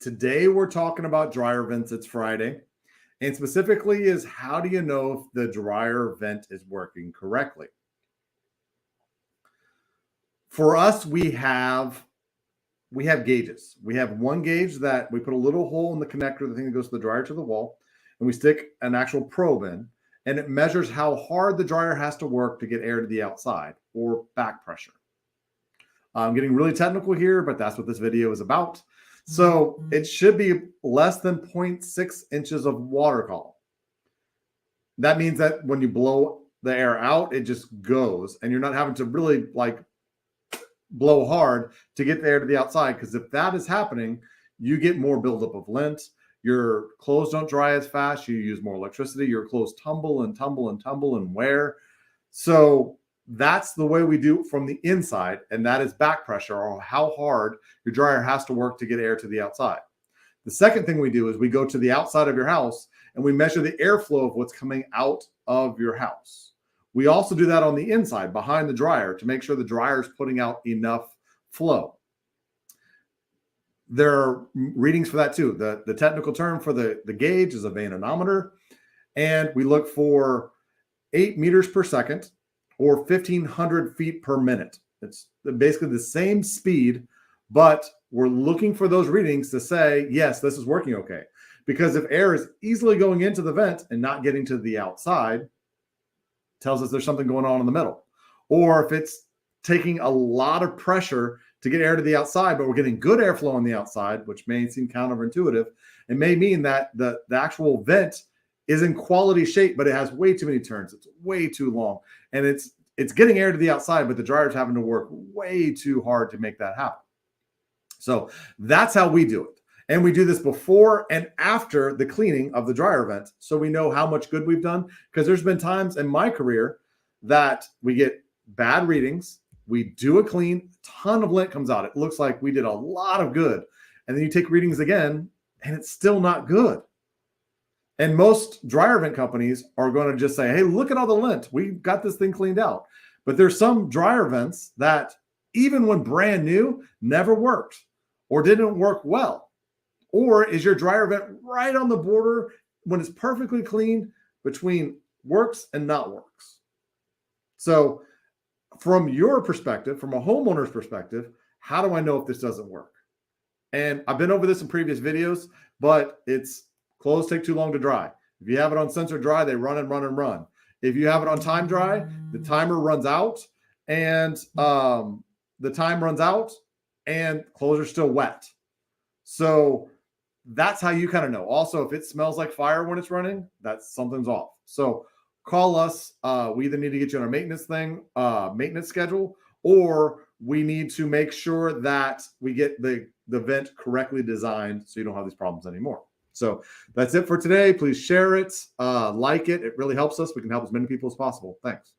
Today we're talking about dryer vents. It's Friday. And specifically is how do you know if the dryer vent is working correctly? For us, we have gauges. We have one gauge that we put a little hole in the connector, the thing that goes to the dryer to the wall, and we stick an actual probe in, and it measures how hard the dryer has to work to get air to the outside, or back pressure. I'm getting really technical here, but that's what this video is about. So it should be less than 0.6 inches of water column. That means that when you blow the air out, it just goes, and you're not having to really blow hard to get the air to the outside, because if that is happening, you get more buildup of lint. Your clothes don't dry as fast. You use more electricity. Your clothes tumble and tumble and tumble and wear. So that's the way we do it from the inside, and that is back pressure, or how hard your dryer has to work to get air to the outside. The second thing we do is we go to the outside of your house and we measure the airflow of what's coming out of your house. We also do that on the inside behind the dryer to make sure the dryer is putting out enough flow. There are readings for that too. The technical term for the gauge is a vanometer, and we look for 8 meters per second or 1,500 feet per minute. It's basically the same speed, but we're looking for those readings to say, yes, this is working okay. Because if air is easily going into the vent and not getting to the outside, tells us there's something going on in the middle. Or if it's taking a lot of pressure to get air to the outside, but we're getting good airflow on the outside, which may seem counterintuitive, it may mean that the actual vent is in quality shape, but it has way too many turns. It's way too long. And it's getting air to the outside, but the dryer's having to work way too hard to make that happen. So that's how we do it. And we do this before and after the cleaning of the dryer vent, so we know how much good we've done. Because there's been times in my career that we get bad readings, we do a clean, a ton of lint comes out. It looks like we did a lot of good. And then you take readings again, and it's still not good. And most dryer vent companies are going to just say, hey, look at all the lint. We got this thing cleaned out. But there's some dryer vents that, even when brand new, never worked or didn't work well. Or is your dryer vent right on the border when it's perfectly clean between works and not works? So from your perspective, from a homeowner's perspective, how do I know if this doesn't work? And I've been over this in previous videos, but clothes take too long to dry. If you have it on sensor dry, they run and run and run. If you have it on time dry, the timer runs out, and the time runs out and clothes are still wet. So that's how you kind of know. Also, if it smells like fire when it's running, that's something's off. So call us. We either need to get you on our maintenance schedule, or we need to make sure that we get the vent correctly designed so you don't have these problems anymore. So that's it for today. Please share it, like it. It really helps us. We can help as many people as possible. Thanks.